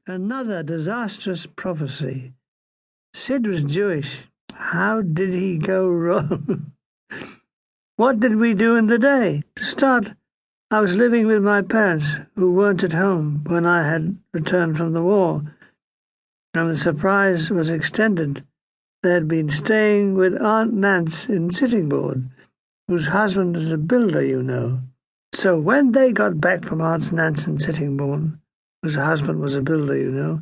Another disastrous prophecy. Sid was Jewish. How did he go wrong? What did we do in the day? To start, I was living with my parents, who weren't at home when I had returned from the war, and the surprise was extended. They had been staying with Aunt Nance in Sittingbourne, whose husband is a builder, you know. So when they got back from Aunt Nance in Sittingbourne, whose husband was a builder, you know,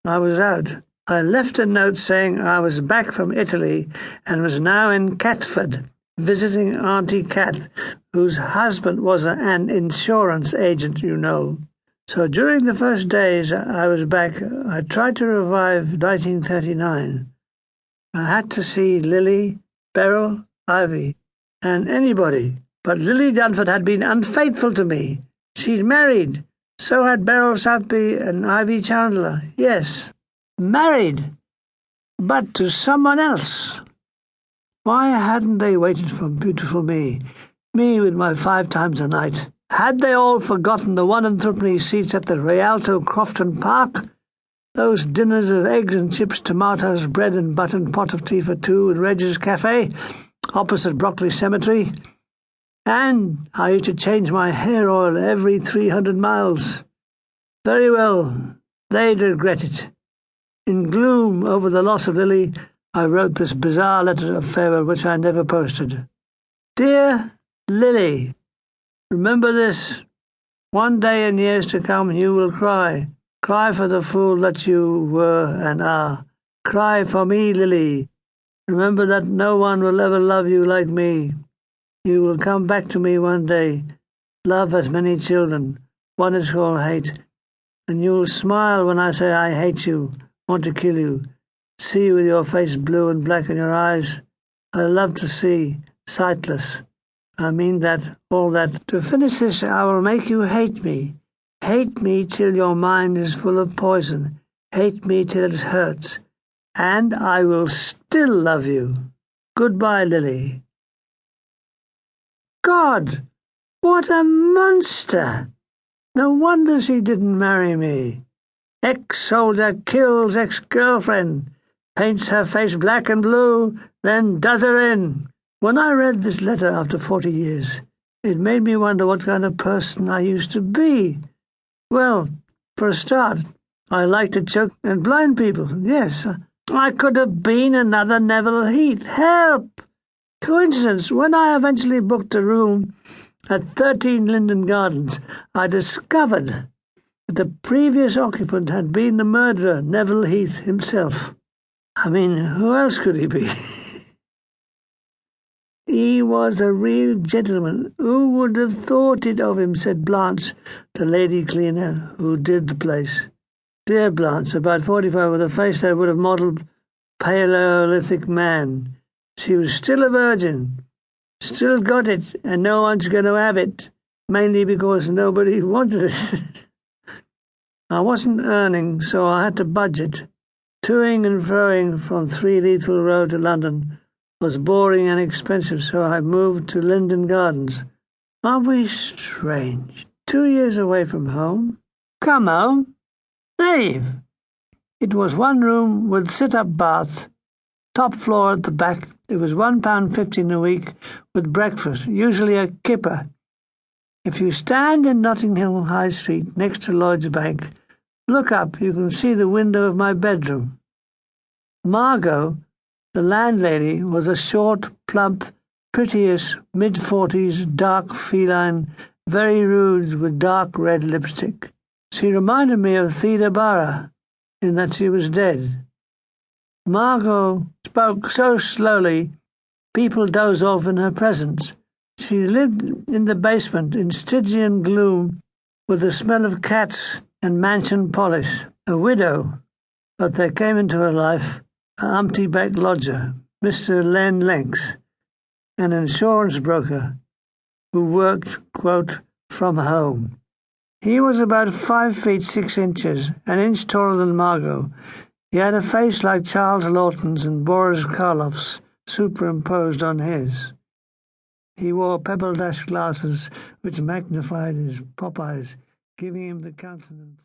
I was out. I left a note saying I was back from Italy and was now in Catford, visiting Auntie Cat, whose husband was an insurance agent, you know. So during the first days I was back, I tried to revive 1939. I had to see Lily, Beryl, Ivy, and anybody. But Lily Dunford had been unfaithful to me. She'd married. So had Beryl Southby and Ivy Chandler. Yes, married, but to someone else. Why hadn't they waited for beautiful me with my 5 times a night? Had they all forgotten the 1 and 3 seats at the Rialto Crofton Park? Those dinners of eggs and chips, tomatoes, bread and butter, and pot of tea for 2 in Reg's Cafe, opposite Brockley Cemetery? And I used to change my hair oil every 300 miles. Very well, they'd regret it. In gloom over the loss of Lily, I wrote this bizarre letter of farewell which I never posted. Dear Lily, remember this. One day in years to come you will cry. Cry for the fool that you were and are. Cry for me, Lily. Remember that no one will ever love you like me. You will come back to me one day. Love has many children. One is called hate. And you will smile when I say I hate you, want to kill you. See you with your face blue and black and your eyes I love to see, sightless. I mean that, all that. To finish this, I will make you hate me. Hate me till your mind is full of poison. Hate me till it hurts. And I will still love you. Goodbye, Lily. God, what a monster! No wonder she didn't marry me. Ex-soldier kills ex-girlfriend, paints her face black and blue, then does her in. When I read this letter after 40 years, it made me wonder what kind of person I used to be. Well, for a start, I like to choke and blind people. Yes, I could have been another Neville Heath. Help! Coincidence, when I eventually booked a room at 13 Linden Gardens, I discovered that the previous occupant had been the murderer, Neville Heath himself. I mean, who else could he be? He was a real gentleman. Who would have thought it of him, said Blanche, the lady cleaner who did the place. Dear Blanche, about 45, with a face that would have modelled Paleolithic man. She was still a virgin, still got it, and no one's going to have it, mainly because nobody wanted it. I wasn't earning, so I had to budget. Toing and froing from 3 Lethal Road to London was boring and expensive, so I moved to Linden Gardens. Aren't we strange? 2 years away from home. Come home. Dave. It was 1 room with sit-up bath. Top floor at the back. It was £1.50 a week with breakfast, usually a kipper. If you stand in Notting Hill High Street next to Lloyd's Bank, look up, you can see the window of my bedroom. Margot, the landlady, was a short, plump, piteous, mid-40s, dark feline, very rude with dark red lipstick. She reminded me of Theda Bara in that she was dead. Margot spoke so slowly, people dozed off in her presence. She lived in the basement in Stygian gloom with the smell of cats and mansion polish. A widow, but there came into her life a humpty-backed lodger, Mr. Len Lenx, an insurance broker who worked, quote, from home. He was about 5 feet 6 inches, an inch taller than Margot. He had a face like Charles Lawton's and Boris Karloff's superimposed on his. He wore pebble-dash glasses which magnified his pop eyes, giving him the countenance